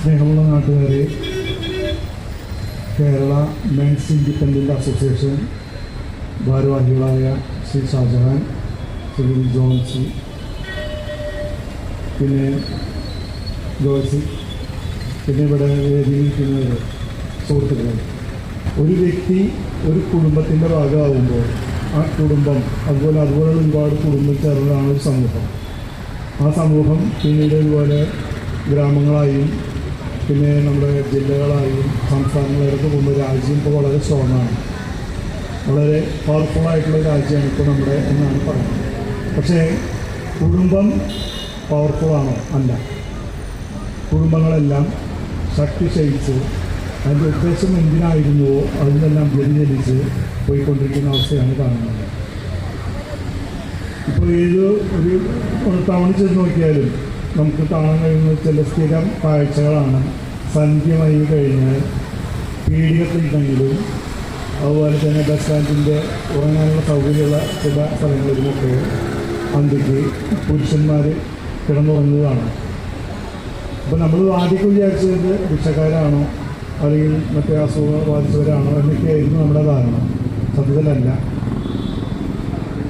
സ്നേഹമുള്ള നാട്ടുകാരെ, Kerala men's independent association ഭാരവാഹികളായ ശ്രീ ഷാജഹാൻ, ശ്രീ ജോൺസി, പിന്നെ ജോയ്സി, പിന്നെ ഇവിടെ വേദിയിരിക്കുന്നവർ, സുഹൃത്തുക്കൾ, ഒരു വ്യക്തി ഒരു കുടുംബത്തിൻ്റെ ഭാഗമാകുമ്പോൾ ആ കുടുംബം അതുപോലെയുള്ള ഒരുപാട് കുടുംബം ചേർന്നതാണ് ഒരു സമൂഹം. ആ സമൂഹം പിന്നീട് ഇതുപോലെ ഗ്രാമങ്ങളായും പിന്നെ നമ്മുടെ ജില്ലകളായും സംസ്ഥാനങ്ങളിലൊക്കെ പോകുമ്പോൾ രാജ്യം ഇപ്പോൾ വളരെ സ്ട്രോങ്ങാണ്, വളരെ പവർഫുള്ളായിട്ടുള്ള രാജ്യമാണ് ഇപ്പോൾ നമ്മുടെ എന്നാണ് പറയുന്നത്. പക്ഷേ കുടുംബം പവർഫുള്ളാണോ? അല്ല. കുടുംബങ്ങളെല്ലാം ശക്തി ക്ഷയിച്ച് അതിൻ്റെ ഉദ്ദേശം എന്തിനായിരുന്നുവോ അതിനെല്ലാം വ്യതിചലിച്ച് പോയിക്കൊണ്ടിരിക്കുന്ന അവസ്ഥയാണ് കാണുന്നത്. ഇപ്പോൾ ഏത് ഒരു ടൗണിൽ ചെന്ന് നോക്കിയാലും നമുക്ക് കാണാൻ കഴിയുന്ന ചില സ്ഥിരം കാഴ്ചകളാണ്. സന്ധ്യമായി കഴിഞ്ഞാൽ പീഡികത്തിലെങ്കിലും അതുപോലെ തന്നെ ബസ് സ്റ്റാൻഡിൻ്റെ ഉറങ്ങാനുള്ള സൗകര്യമുള്ള ചില സ്ഥലങ്ങളിലുമൊക്കെ അന്തിക്ക് പുരുഷന്മാർ കിടന്നുറങ്ങുകയാണ്. അപ്പോൾ നമ്മൾ ആദ്യമൊക്കെ വിചാരിച്ചത് ഭിക്ഷക്കാരാണോ അല്ലെങ്കിൽ മറ്റേ അസുഖം ബാധിച്ചവരാണോ എന്നൊക്കെയായിരുന്നു നമ്മുടെ ധാരണ. സത്യത്തിലല്ല.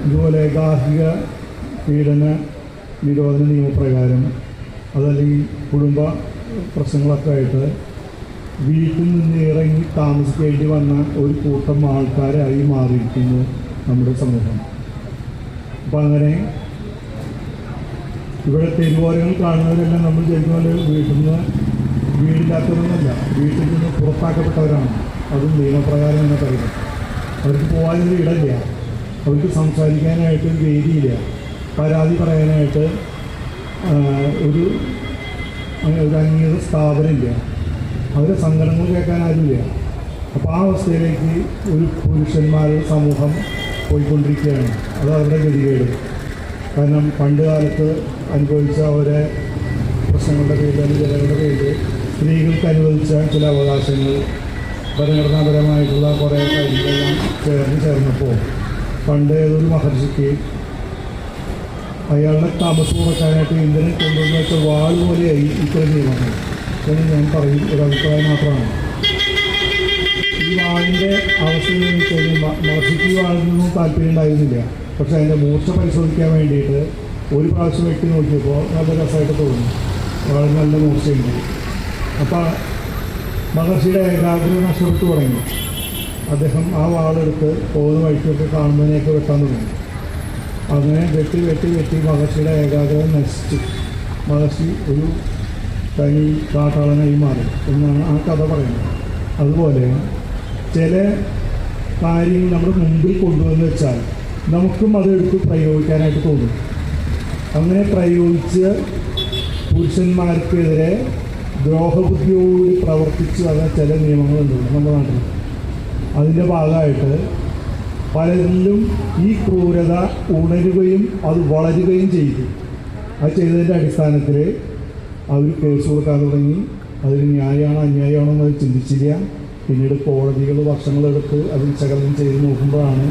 ഇതുപോലെ ഗാർഹിക പീഡന നിരോധന നിയമപ്രകാരം അതല്ലെങ്കിൽ കുടുംബ പ്രശ്നങ്ങളൊക്കെ ആയിട്ട് വീട്ടിൽ നിന്ന് ഇറങ്ങി താമസിക്കേണ്ടി വന്ന ഒരു കൂട്ടം ആൾക്കാരായി മാറിയിരിക്കുന്നു നമ്മുടെ സമൂഹം. അപ്പം അങ്ങനെ ഇവിടെ തെരുവോരങ്ങൾ കാണുന്നവരെല്ലാം നമ്മൾ ചെയ്യുന്ന പോലെ വീടില്ലാത്തവരൊന്നുമല്ല, വീട്ടിൽ നിന്ന് പുറത്താക്കപ്പെട്ടവരാണ്. അതും നിയമപ്രകാരം എന്ന് പറയുന്നത്. അവർക്ക് പോകാനൊരു ഇടമില്ല, അവർക്ക് സംസാരിക്കാനായിട്ട് ഒരു വേദിയില്ല, പരാതി പറയാനായിട്ട് ഒരു അംഗീകൃത സ്ഥാപനമില്ല, അവരെ സങ്കടങ്ങൾ കേൾക്കാൻ ആരുമില്ല. അപ്പോൾ ആ അവസ്ഥയിലേക്ക് ഒരു പുരുഷന്മാരുടെ സമൂഹം പോയിക്കൊണ്ടിരിക്കുകയാണ്. അത് അവരുടെ ഗതികേട്. കാരണം പണ്ട് കാലത്ത് അനുഭവിച്ച അവരെ പ്രശ്നങ്ങളുടെ പേരിൽ അല്ലെങ്കിൽ ജനങ്ങളുടെ പേരിൽ സ്ത്രീകൾക്ക് അനുവദിച്ച ചില അവകാശങ്ങൾ ഭരണഘടനാപരമായിട്ടുള്ള കുറേ കാര്യങ്ങളെല്ലാം ചേർന്നപ്പോൾ പണ്ട് ഏതൊരു മഹർഷിക്ക് അയാളുടെ താമസം കുറയ്ക്കാനായിട്ട് ഇന്ധനം കൊണ്ടുവന്ന് വെച്ച വാൾ പോലെയായി ഇത്തരം നിയമങ്ങൾ എന്ന് ഞാൻ പറയും. ഒരു അഭിപ്രായം മാത്രമാണ്. ഈ വാളിൻ്റെ അവസ്ഥ എന്ന് വെച്ചാൽ മഹർഷിക്ക് വാളിനൊന്നും താല്പര്യം ഉണ്ടായിരുന്നില്ല. പക്ഷേ അതിൻ്റെ മൂർച്ച പരിശോധിക്കാൻ വേണ്ടിയിട്ട് ഒരു പ്രാവശ്യം വെട്ടി നോക്കിയപ്പോൾ നല്ല രസമായിട്ട് തോന്നി, വളരെ നല്ല മൂർച്ചയുണ്ട്. അപ്പോൾ മഹർഷിയുടെ ഏകാഗ്രത നഷ്ടപ്പെട്ടു തുടങ്ങി. അദ്ദേഹം ആ വാളെടുത്ത് പോകുന്ന വഴിക്കൊക്കെ കാണുന്നതിനെയൊക്കെ വെട്ടാൻ തുടങ്ങി. അങ്ങനെ വെട്ടി വെട്ടി വെട്ടി മഹർഷിയുടെ ഏകാഗ്രത നശിച്ചു. മഹർഷി ഒരു തനി കാട്ടാളനായി മാറി എന്നാണ് ആ കഥ പറയുന്നത്. അതുപോലെ ചില കാര്യങ്ങൾ നമ്മുടെ മുമ്പിൽ കൊണ്ടുവന്ന് വെച്ചാൽ നമുക്കും അതെടുത്ത് പ്രയോഗിക്കാനായിട്ട് തോന്നും. അങ്ങനെ പ്രയോഗിച്ച് പുരുഷന്മാർക്കെതിരെ ദ്രോഹബുദ്ധിയോട് പ്രവർത്തിച്ച് വന്ന ചില നിയമങ്ങളുണ്ട് നമ്മുടെ നാട്ടിൽ. അതിൻ്റെ ഭാഗമായിട്ട് പലരിലും ഈ ക്രൂരത ഉണരുകയും അത് വളരുകയും ചെയ്തു. അത് ചെയ്തതിൻ്റെ അടിസ്ഥാനത്തിൽ അവർ കേസ് കൊടുക്കാൻ തുടങ്ങി. അതിന് ന്യായമാണോ അന്യായമാണോ എന്ന് ചിന്തിച്ചില്ല. പിന്നീട് കോടതികൾ വർഷങ്ങളെടുത്ത് അത് വിശകലനം ചെയ്ത് നോക്കുമ്പോഴാണ്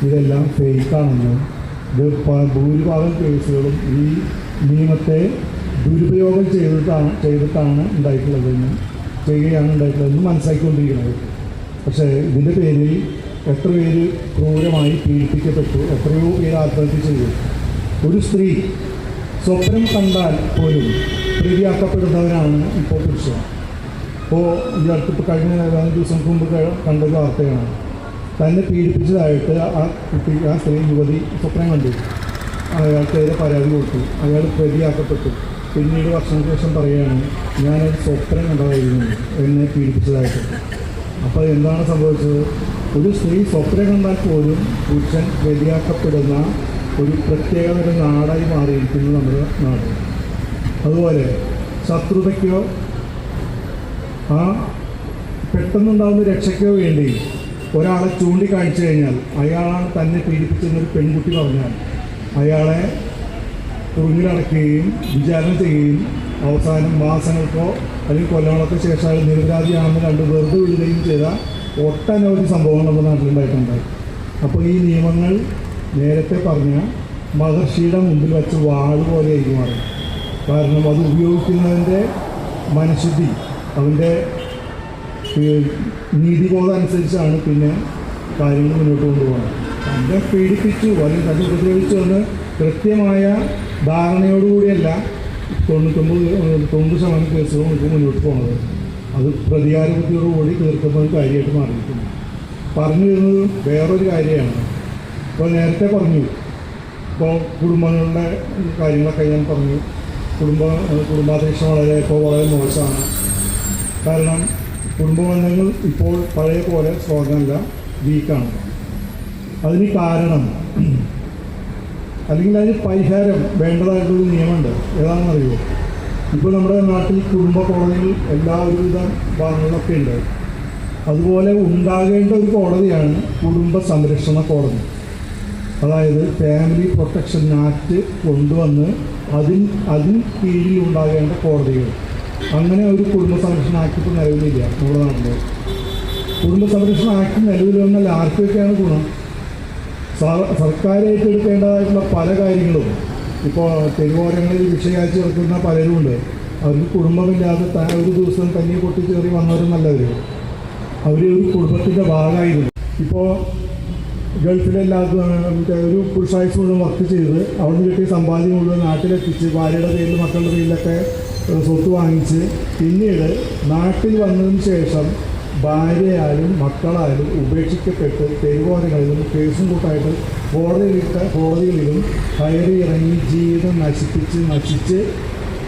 ഇതെല്ലാം ഫേക്കാണെന്ന്. ഇത് ഭൂരിഭാഗം കേസുകളും ഈ നിയമത്തെ ദുരുപയോഗം ചെയ്തിട്ടാണ് ഉണ്ടായിട്ടുള്ളതെന്ന് മനസ്സിലാക്കിക്കൊണ്ടിരിക്കുന്നത്. പക്ഷേ ഇതിൻ്റെ പേരിൽ എത്ര പേര് ക്രൂരമായി പീഡിപ്പിക്കപ്പെട്ടു, എത്രയോ പേര് ആത്മഹത്യ ചെയ്തു. ഒരു സ്ത്രീ സ്വപ്നം കണ്ടാൽ പോലും പ്രതിയാക്കപ്പെടുന്നവരാണ് ഇപ്പോൾ പുരുഷൻ. ഇപ്പോൾ ഈ അടുത്തിപ്പോൾ കഴിഞ്ഞ ഏതാനും ദിവസങ്ങൾക്ക് മുമ്പ് കണ്ട വാർത്തയാണ്. തന്നെ പീഡിപ്പിച്ചതായിട്ട് ആ സ്ത്രീ യുവതി സ്വപ്നം കണ്ടു. അയാൾക്കെതിരെ പരാതി കൊടുത്തു. അയാൾ പ്രതിയാക്കപ്പെട്ടു. പിന്നീട് വർഷങ്ങൾക്ക് ശേഷം പറയുകയാണ്, ഞാനൊരു സ്വപ്നം കണ്ടതായിരുന്നു എന്നെ പീഡിപ്പിച്ചതായിട്ട്. അപ്പോൾ എന്താണ് സംഭവിച്ചത്? ഒരു സ്ത്രീ സ്വപ്നം കണ്ടാൽ പോലും പുരുഷൻ പ്രതിയാക്കപ്പെടുന്ന ഒരു പ്രത്യേകതര നാടായി മാറിയിരിക്കുന്നു നമ്മുടെ നാട്. അതുപോലെ ശത്രുതയ്ക്കോ ആ പെട്ടെന്നുണ്ടാകുന്ന രക്ഷയ്ക്കോ വേണ്ടി ഒരാളെ ചൂണ്ടിക്കാണിച്ചു കഴിഞ്ഞാൽ അയാളാണ് തന്നെ പീഡിപ്പിച്ചെന്നൊരു പെൺകുട്ടി പറഞ്ഞാൽ അയാളെ തുറുങ്ങിലടക്കുകയും വിചാരണ ചെയ്യുകയും അവസാനം മാസങ്ങൾക്കോ അല്ലെങ്കിൽ കൊല്ലങ്ങളൊക്കെ ശേഷം അയാൾ നിരപരാധിയാണെന്ന് കണ്ട് വെറുതെ വിടുകയും ചെയ്ത ഒട്ടനവധി സംഭവങ്ങൾ നമ്മുടെ നാട്ടിലുണ്ടായിട്ടുണ്ടായി. അപ്പോൾ ഈ നിയമങ്ങൾ നേരത്തെ പറഞ്ഞ മഹർഷിയുടെ മുമ്പിൽ വെച്ച് വാൾ പോലെ ആയി മാറും. കാരണം അത് ഉപയോഗിക്കുന്നതിൻ്റെ മനഃശുദ്ധി അവൻ്റെ നീതിബോധം അനുസരിച്ചാണ് പിന്നെ കാര്യങ്ങൾ മുന്നോട്ട് കൊണ്ടുപോകുന്നത്. തന്നെ പീഡിപ്പിച്ചു അല്ലെങ്കിൽ തന്നെ ഉപദ്രവിച്ചു എന്ന് കൃത്യമായ ധാരണയോടുകൂടിയല്ല 90% കേസുകൾ നമുക്ക് മുന്നോട്ട് പോകുന്നത്. അത് പ്രതികാര ബുദ്ധിയോടുകൂടി തീർക്കുന്ന ഒരു കാര്യമായിട്ട് മാറിയിരിക്കുന്നു. പറഞ്ഞു വരുന്നത് വേറൊരു കാര്യമാണ്. ഇപ്പോൾ നേരത്തെ പറഞ്ഞു, ഇപ്പോൾ കുടുംബങ്ങളുടെ കാര്യങ്ങളൊക്കെ ഞാൻ പറഞ്ഞു. കുടുംബാന്തരീക്ഷം വളരെ മോശമാണ്. കാരണം കുടുംബ ബന്ധങ്ങൾ ഇപ്പോൾ പഴയ പോലെ സ്ട്രോങ്ങല്ല, വീക്കാണ്. അതിന് കാരണം അല്ലെങ്കിൽ അതിന് പരിഹാരം വേണ്ടതായിട്ടൊരു നിയമമുണ്ട്. ഏതാണെന്നറിയുമോ? ഇപ്പോൾ നമ്മുടെ നാട്ടിൽ കുടുംബ കോടതികൾ എല്ലാ ഒരുവിധ ഭാഗങ്ങളിലൊക്കെ ഉണ്ട്. അതുപോലെ ഉണ്ടാകേണ്ട ഒരു കോടതിയാണ് കുടുംബ സംരക്ഷണ കോടതി. അതായത് ഫാമിലി പ്രൊട്ടക്ഷൻ ആക്ട് കൊണ്ടുവന്ന് അതിന് കീഴിൽ ഉണ്ടാകേണ്ട കോടതികൾ. അങ്ങനെ ഒരു കുടുംബ സംരക്ഷണ ആക്ട് ഇപ്പോൾ നിലവിലില്ല നമ്മുടെ നാട്ടിൽ. കുടുംബ സംരക്ഷണ ആക്ട് നിലവിൽ വന്നാൽ ആർക്കൊക്കെയാണ് ഗുണം? സർക്കാർ ഏറ്റെടുക്കേണ്ടതായിട്ടുള്ള പല കാര്യങ്ങളും ഇപ്പോൾ തെരുവോരങ്ങളിൽ വിഷയാഴ്ച ചേർക്കുന്ന പലരുമുണ്ട്. അവർക്ക് കുടുംബമില്ലാതെ ഒരു ദിവസം തന്നെ പൊട്ടിച്ചേറി വന്നവരും നല്ലവർ. അവർ ഒരു കുടുംബത്തിൻ്റെ ഭാഗമായിരുന്നു. ഇപ്പോൾ ഗൾഫിലെല്ലാവർക്കും ഒരു പുരുഷാഴ്ച മുഴുവൻ വർക്ക് ചെയ്ത് അവിടെ നിന്ന് കിട്ടിയ സമ്പാദ്യം മുഴുവൻ നാട്ടിലെത്തിച്ച് ഭാര്യയുടെ പേരിൽ മക്കളുടെ പേരിലൊക്കെ സ്വത്ത് വാങ്ങിച്ച് പിന്നീട് നാട്ടിൽ വന്നതിന് ശേഷം ഭാര്യയായാലും മക്കളായാലും ഉപേക്ഷിക്കപ്പെട്ട് തെരുവോരങ്ങളിലും കേസും കൂട്ടായിട്ട് കോടതികളിലും കയറി ഇറങ്ങി ജീവിതം നശിച്ച്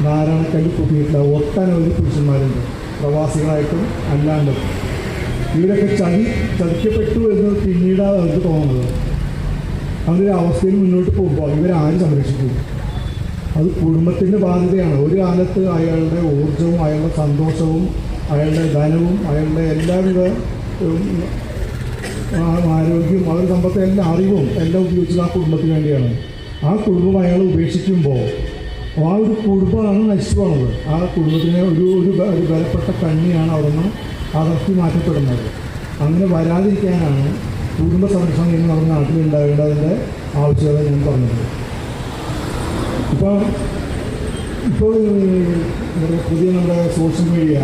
നാരായണക്കല്ല് കുത്തിയിട്ടുള്ള ഒട്ടനവധി പുരുഷന്മാരുണ്ട്, പ്രവാസികളായിട്ടും അല്ലാണ്ടും. ഇവരൊക്കെ ചതിക്കപ്പെട്ടു എന്ന് പിന്നീടാണ് അവർക്ക് തോന്നുന്നത്. അങ്ങനെ ഒരു അവസ്ഥയിൽ മുന്നോട്ട് പോകുമ്പോൾ ഇവരാരും സംരക്ഷിക്കും? അത് കുടുംബത്തിൻ്റെ ബാധ്യതയാണ്. ഒരു കാലത്ത് അയാളുടെ ഊർജവും അയാളുടെ സന്തോഷവും അയാളുടെ ധനവും അയാളുടെ എല്ലാവിധ ആരോഗ്യവും അവരുടെ സമ്പത്തെ എല്ലാ അറിവും എല്ലാം ഉപയോഗിച്ചത് ആ കുടുംബത്തിന് വേണ്ടിയാണ്. ആ കുടുംബം അയാൾ ഉപേക്ഷിക്കുമ്പോൾ ആ ഒരു കുടുംബമാണ് നശിച്ചു പോകുന്നത്. ആ കുടുംബത്തിനെ ഒരു ബലപ്പെട്ട കണ്ണിയാണ് അവിടെ നിന്ന് അകർത്തി മാറ്റപ്പെടുന്നത്. അങ്ങനെ വരാതിരിക്കാനാണ് കുടുംബ സംരക്ഷണം എന്ന് നമ്മുടെ നാട്ടിൽ ഉണ്ടാകേണ്ടതിൻ്റെ ആവശ്യകത ഞാൻ പറഞ്ഞത്. ഇപ്പോൾ പുതിയ നമ്മുടെ സോഷ്യൽ മീഡിയ,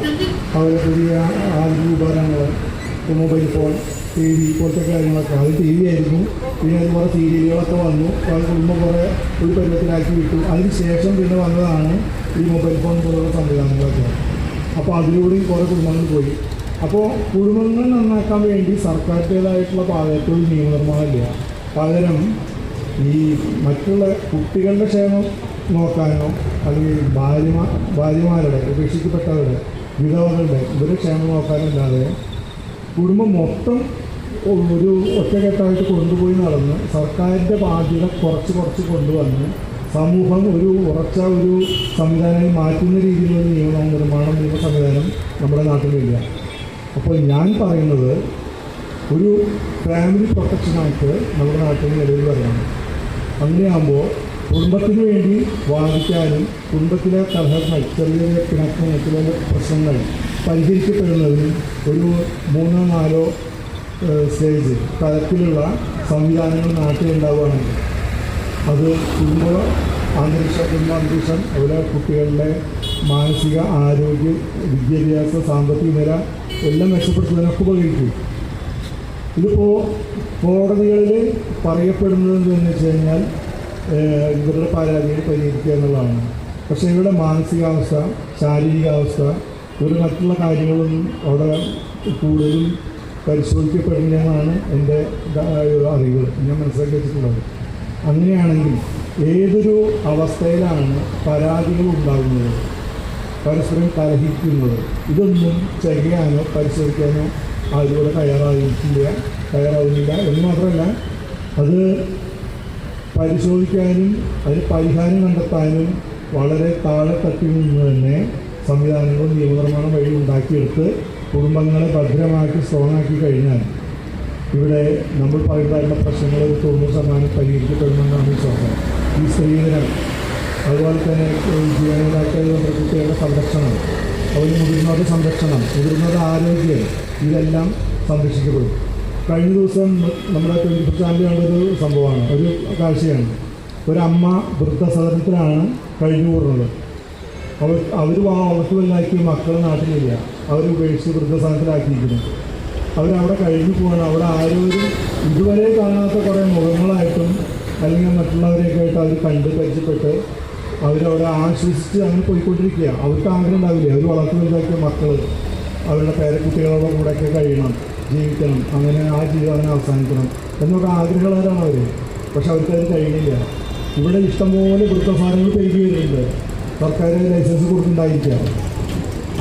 അതുപോലെ പുതിയ ആധുനിക ഉപകരണങ്ങൾ, മൊബൈൽ ഫോൺ, TV പോലത്തെ കാര്യങ്ങളൊക്കെ. അത് TV ആയിരുന്നു. പിന്നെ അതുപോലെ സീരിയലുകളൊക്കെ വന്നു. അത് കുടുംബം കുറേ ഒരു പരുവത്തിലാക്കി വിട്ടു. അതിന് ശേഷം പിന്നെ വന്നതാണ് ഈ മൊബൈൽ ഫോൺ പോലുള്ള സംവിധാനങ്ങളൊക്കെ. അപ്പോൾ അതിലൂടെയും കുറേ കുടുംബങ്ങൾ പോയി. അപ്പോൾ കുടുംബങ്ങൾ നന്നാക്കാൻ വേണ്ടി സർക്കാരിൻ്റേതായിട്ടുള്ള പാതയത്തൊരു നിയമനിർമ്മാണമില്ല. പകരം ഈ മറ്റുള്ള കുട്ടികളുടെ ക്ഷേമം നോക്കാനോ അല്ലെങ്കിൽ ഭാര്യമാരുടെ ഉപേക്ഷിക്കപ്പെട്ടവരുടെ വിധവകളുടെ ഇവരുടെ ക്ഷേമം നോക്കാനല്ലാതെ കുടുംബം മൊത്തം ഒരു ഒറ്റക്കെട്ടായിട്ട് കൊണ്ടുപോയി നടന്ന് സർക്കാരിൻ്റെ ബാധ്യത കുറച്ച് കൊണ്ടുവന്ന് സമൂഹം ഒരു ഉറച്ച ഒരു സംവിധാനമായി മാറ്റുന്ന രീതിയിലുള്ള നിയമ സംവിധാനം നമ്മുടെ നാട്ടിലില്ല. അപ്പോൾ ഞാൻ പറയുന്നത് ഒരു ഫാമിലി പ്രൊട്ടക്ഷൻ ആക്ട് നമ്മുടെ നാട്ടിൽ നിലവിൽ വരണം. അങ്ങനെയാകുമ്പോൾ കുടുംബത്തിന് വേണ്ടി വാദിക്കാനും കുടുംബത്തിലെ കലഹങ്ങൾ, ചെറിയ പിണക്കങ്ങൾ, ചില പ്രശ്നങ്ങൾ പരിഹരിക്കപ്പെടുന്നതിനും ഒരു 3-4 സ്റ്റേജ് തലത്തിലുള്ള സംവിധാനങ്ങൾ നാട്ടിലുണ്ടാവുകയാണെങ്കിൽ അത് കുടുംബാന്തരീക്ഷം അതുപോലെ കുട്ടികളുടെ മാനസിക ആരോഗ്യ വിദ്യാഭ്യാസ സാമ്പത്തിക നില എല്ലാം മെച്ചപ്പെടുത്തുന്നതിനൊക്കെ ഉപകരിക്കും. ഇതിപ്പോൾ കോടതികളിൽ പറയപ്പെടുന്നത് എന്താണെന്ന് വെച്ച് കഴിഞ്ഞാൽ ഇവരുടെ പരാതികൾ പരിഹരിക്കുക എന്നുള്ളതാണ്. പക്ഷേ ഇവരുടെ മാനസികാവസ്ഥ, ശാരീരികാവസ്ഥ, ഇവർ മറ്റുള്ള കാര്യങ്ങളൊന്നും അവിടെ കൂടുതലും പരിശോധിക്കപ്പെടുന്നതാണ് എൻ്റെ അറിവ്, ഞാൻ മനസ്സിലാക്കി വെച്ചിട്ടുള്ളത്. അങ്ങനെയാണെങ്കിൽ ഏതൊരു അവസ്ഥയിലാണ് പരാതികൾ ഉണ്ടാകുന്നത്, പരസ്പരം കലഹിക്കുന്നത്, ഇതൊന്നും ചെയ്യാനോ പരിശോധിക്കാനോ ആരോടെ തയ്യാറാവുന്നില്ല എന്ന് മാത്രമല്ല അത് പരിശോധിക്കാനും അതിന് പരിഹാരം കണ്ടെത്താനും വളരെ താഴെത്തട്ടിൽ നിന്ന് തന്നെ സംവിധാനങ്ങളും നിയമനിർമ്മാണം വഴി ഉണ്ടാക്കിയെടുത്ത് കുടുംബങ്ങളെ ഭദ്രമാക്കി സ്ട്രോങ്ങാക്കി കഴിഞ്ഞാൽ ഇവിടെ നമ്മൾ പറയുന്ന പ്രശ്നങ്ങൾ 90% പരിഹരിക്കപ്പെടുമെന്നാണ് വിശ്വാസം. ഈ സ്ത്രീധനം, അതുപോലെ തന്നെ ജീവനക്കാരുടെ നമ്മുടെ കുട്ടികളുടെ സംരക്ഷണം, അവർ മുതിർന്നവരുടെ സംരക്ഷണം, മുതിർന്നവരുടെ ആരോഗ്യം, ഇതെല്ലാം സംരക്ഷിക്കപ്പെടും. കഴിഞ്ഞ ദിവസം നമ്മുടെ 24 ചാനലിൽ കണ്ടൊരു സംഭവമാണ്, ഒരു കാഴ്ചയാണ്. ഒരമ്മ വൃദ്ധസദനത്തിലാണ് കഴിഞ്ഞു കൂടുന്നത്. അവർക്ക് വലുതാക്കിയ മക്കൾ നാട്ടിലില്ല, അവർ ഉപേക്ഷിച്ച് വൃദ്ധസ്ഥാനത്തിലാക്കിയിരിക്കുന്നു. അവരവിടെ കഴിഞ്ഞു പോകണം. അവിടെ ആരും ഇതുവരെ കാണാത്ത കുറേ മുഖങ്ങളായിട്ടും അല്ലെങ്കിൽ മറ്റുള്ളവരെയൊക്കെ ആയിട്ട് അവർ കണ്ട് പരിചയപ്പെട്ട് അവരവിടെ ആശ്വസിച്ച് അങ്ങനെ പോയിക്കൊണ്ടിരിക്കുക. അവർക്ക് ആഗ്രഹം ഉണ്ടാവില്ല, അവർ വളർത്തി വലുതാക്കിയ മക്കൾ അവരുടെ പേരക്കുട്ടികളുടെ കൂടെയൊക്കെ കഴിയണം, ജീവിക്കണം, അങ്ങനെ ആ ജീവിതം അവസാനിക്കണം എന്നൊക്കെ ആഗ്രഹമുള്ളവരാണ് അവർ. പക്ഷെ അവർക്കത് കഴിയണില്ല. ഇവിടെ ഇഷ്ടംപോലെ വൃദ്ധസാധനങ്ങൾ പെരുകി വരുന്നുണ്ട്, സർക്കാർ ലൈസൻസ് കൊടുക്കുന്നുണ്ടായിരിക്കുക.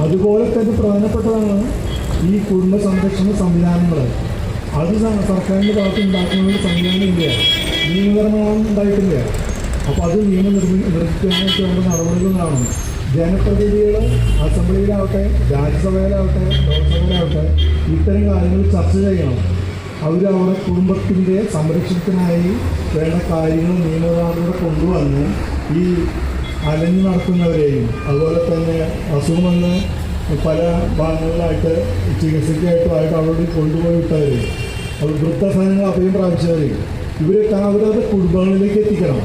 അതുപോലെ തന്നെ പ്രധാനപ്പെട്ടതാണ് ഈ കുടുംബ സംരക്ഷണ സംവിധാനങ്ങൾ. അത് സർക്കാരിൻ്റെ ഭാഗത്ത് ഉണ്ടാക്കുന്ന സംവിധാനമില്ല, നിയമപരമായി ഉണ്ടായിട്ടില്ല. അപ്പോൾ അത് നിയമം നിർമ്മിക്കുന്നതിനൊക്കെ നമ്മുടെ നടപടികൾ കാണും. ജനപ്രതിനിധികൾ അസംബ്ലിയിലാവട്ടെ, രാജ്യസഭയിലാവട്ടെ, ലോക്സഭയിലാവട്ടെ ഇത്തരം കാര്യങ്ങൾ ചർച്ച ചെയ്യണം. അവരവിടെ കുടുംബത്തിൻ്റെ സംരക്ഷണത്തിനായി വേണ്ട കാര്യങ്ങൾ നിയമപരമായിട്ട് കൊണ്ടുവന്ന് ഈ അലഞ്ഞു നടക്കുന്നവരെയും അതുപോലെ തന്നെ അസുഖം വന്ന് പല ഭാഗങ്ങളിലായിട്ട് ചികിത്സയ്ക്കായിട്ടുമായിട്ട് അവരോട് കൊണ്ടുപോയി വിട്ടവരെയും അവർ വൃദ്ധസാധനങ്ങൾ അഭയം പ്രാപിച്ചവരെയും ഇവരൊക്കെ അവരവരുടെ കുടുംബങ്ങളിലേക്ക് എത്തിക്കണം.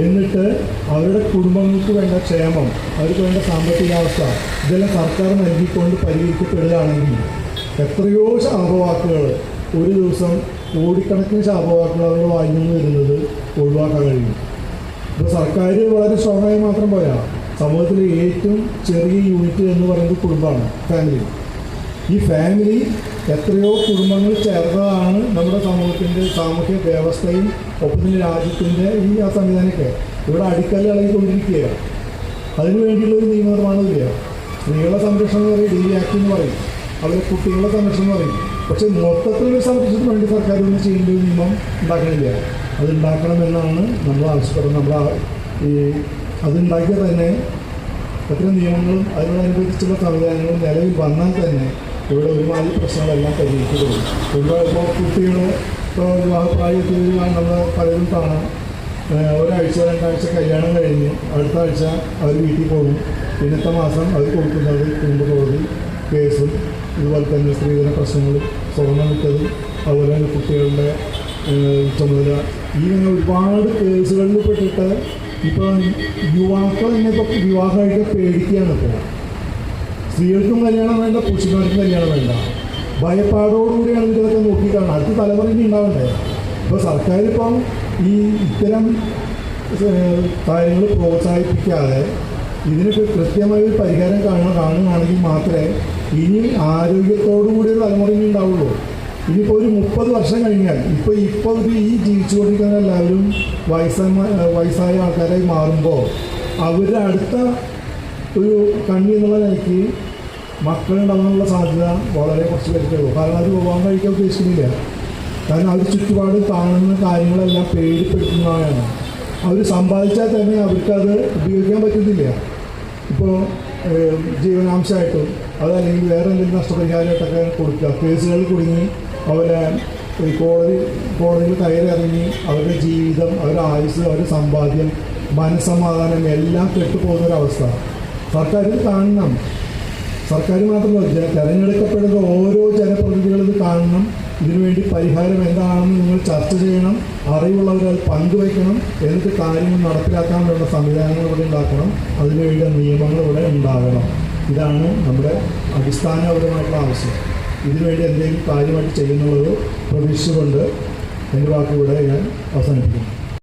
എന്നിട്ട് അവരുടെ കുടുംബങ്ങൾക്ക് വേണ്ട ക്ഷേമം, അവർക്ക് വേണ്ട സാമ്പത്തികാവസ്ഥ ഇതെല്ലാം സർക്കാർ നൽകിക്കൊണ്ട് പരിഹരിക്കപ്പെടുകയാണെങ്കിൽ എത്രയോ ശാപവാക്കുകൾ ഒരു ദിവസം കോടിക്കണക്കിന് ശാപവാക്കുകൾ അവരുടെ വായിൽ നിന്ന് വരുന്നത് ഒഴിവാക്കാൻ കഴിയും. ഇപ്പോൾ സർക്കാർ വളരെ സ്ട്രോങ്ങായി മാത്രം പോരാ, സമൂഹത്തിലെ ഏറ്റവും ചെറിയ യൂണിറ്റ് എന്ന് പറയുന്നത് കുടുംബമാണ്, ഫാമിലി. ഈ ഫാമിലി എത്രയോ കുടുംബങ്ങൾ ചേർന്നതാണ് നമ്മുടെ സമൂഹത്തിൻ്റെ സാമൂഹ്യ വ്യവസ്ഥയും ഒപ്പം രാജ്യത്തിൻ്റെ ഈ ആ സംവിധാനമൊക്കെ ഇവിടെ അടിക്കല്ല് ഇളകിക്കൊണ്ടിരിക്കുക. അതിനു വേണ്ടിയുള്ളൊരു നിയമനിർമ്മാണമില്ല. സ്ത്രീകളുടെ സംരക്ഷണം എന്ന് പറയും, ഡെയിലി ആക്ട് എന്ന് പറയും, അവരെ കുട്ടികളുടെ സംരക്ഷണം എന്ന് പറയും. പക്ഷേ മൊത്തത്തിലൊരു സംരക്ഷണത്തിന് വേണ്ടി സർക്കാർ ഒന്നും ചെയ്യേണ്ട ഒരു നിയമം ഉണ്ടാക്കണില്ല. അതുണ്ടാക്കണമെന്നാണ് നമ്മൾ ആവശ്യപ്പെടുന്നത്. നമ്മൾ ഈ അതുണ്ടാക്കിയാൽ തന്നെ എത്ര നിയമങ്ങളും അതിനോടനുബന്ധിച്ചുള്ള സംവിധാനങ്ങളും നിലവിൽ വന്നാൽ തന്നെ ഇവിടെ ഒരുമാതിരി പ്രശ്നങ്ങളെല്ലാം പരിഹരിക്കപ്പെടും. ഇപ്പോൾ കുട്ടികൾ ഇപ്പോൾ വിവാഹപ്രായത്തിൽ നമ്മൾ പലരും കാണാം, ഒരാഴ്ച രണ്ടാഴ്ച കല്യാണം കഴിഞ്ഞ് അടുത്ത ആഴ്ച അവർ വീട്ടിൽ പോകും. പിന്നത്തെ മാസം അവർ കൊടുക്കുന്നത് കുടുംബ കോടതി കേസും ഇതുപോലെ തന്നെ സ്ത്രീധന പ്രശ്നങ്ങളും സ്വർണ്ണം വിറ്റതും അതുപോലെ തന്നെ കുട്ടികളുടെ ചുമതല ഇങ്ങനെ ഒരുപാട് കേസുകളിൽ പെട്ടിട്ട് ഇപ്പോൾ യുവാക്കൾ തന്നെ ഇപ്പോൾ വിവാഹമായിട്ട് പേടിക്കുകയാണ്. ഇപ്പോൾ സ്ത്രീകൾക്കും കല്യാണം വേണ്ട, പുരുഷന്മാർക്കും കല്യാണം വേണ്ട, ഭയപ്പാടോടുകൂടിയാണ് ഇതൊക്കെ നോക്കിക്കാണുന്നത്. അടുത്ത തലമുറയിൽ ഉണ്ടാവണ്ടേ? ഇപ്പോൾ സർക്കാർ ഇപ്പം ഈ ഇത്തരം കാര്യങ്ങൾ പ്രോത്സാഹിപ്പിക്കാതെ ഇതിനൊക്കെ കൃത്യമായ ഒരു പരിഹാരം കാണുകയാണെങ്കിൽ മാത്രമേ ഇനി ആരോഗ്യത്തോടു കൂടി ഒരു തലമുറയിൽ ഉണ്ടാവുള്ളൂ. ഇനിയിപ്പോൾ ഒരു 30 വർഷം കഴിഞ്ഞാൽ ഇപ്പോൾ ഈ ജീവിച്ചുകൊണ്ടിരിക്കുന്ന എല്ലാവരും വയസ്സായ ആൾക്കാരായി മാറുമ്പോൾ അവരുടെ അടുത്ത ഒരു കണ്ണി എന്നുള്ള നിലയ്ക്ക് മക്കളുണ്ടാകാനുള്ള സാധ്യത വളരെ കുറച്ച് പേർക്കുള്ളൂ. കാരണം അത് വിവാഹം കഴിക്കാൻ ഉദ്ദേശിക്കുന്നില്ല. കാരണം അവർ ചുറ്റുപാട് കാണുന്ന കാര്യങ്ങളെല്ലാം പേടിപ്പെടുത്തുന്നതാണ്. അവർ സമ്പാദിച്ചാൽ തന്നെ അവർക്കത് ഉപയോഗിക്കാൻ പറ്റുന്നില്ല. ഇപ്പോൾ ജീവനാംശമായിട്ടും അതല്ലെങ്കിൽ വേറെ എന്തെങ്കിലും നഷ്ടപരിഹാരമായിട്ടൊക്കെ കൊടുക്കുക. കേസുകളിൽ കുടുങ്ങി അവരെ കോടതിയിൽ കയറിറങ്ങി അവരുടെ ജീവിതം, അവരുടെ ആയുസ്, അവരുടെ സമ്പാദ്യം, മനസ്സമാധാനം എല്ലാം കെട്ടുപോകുന്നൊരവസ്ഥ സർക്കാരിൽ കാണണം. സർക്കാർ മാത്രമല്ല, തിരഞ്ഞെടുക്കപ്പെടുന്ന ഓരോ ജനപ്രതിനിധികളും ഇത് കാണണം. ഇതിനുവേണ്ടി പരിഹാരം എന്താണെന്ന് നിങ്ങൾ ചർച്ച ചെയ്യണം, അറിവുള്ളവരെ പങ്കുവയ്ക്കണം, എന്നിട്ട് കാര്യങ്ങൾ നടപ്പിലാക്കാൻ വേണ്ട സംവിധാനങ്ങൾ ഇവിടെ ഉണ്ടാക്കണം, അതിനുവേണ്ട നിയമങ്ങൾ ഇവിടെ ഉണ്ടാകണം. ഇതാണ് നമ്മുടെ അടിസ്ഥാനപരമായിട്ടുള്ള ആവശ്യം. ഇതിനുവേണ്ടി എന്തെങ്കിലും കാര്യമായിട്ട് ചെയ്യുന്നുള്ളത് പ്രതീക്ഷിച്ചുകൊണ്ട് എൻ്റെ വാക്കിലൂടെ ഞാൻ അവസാനിപ്പിക്കുന്നു.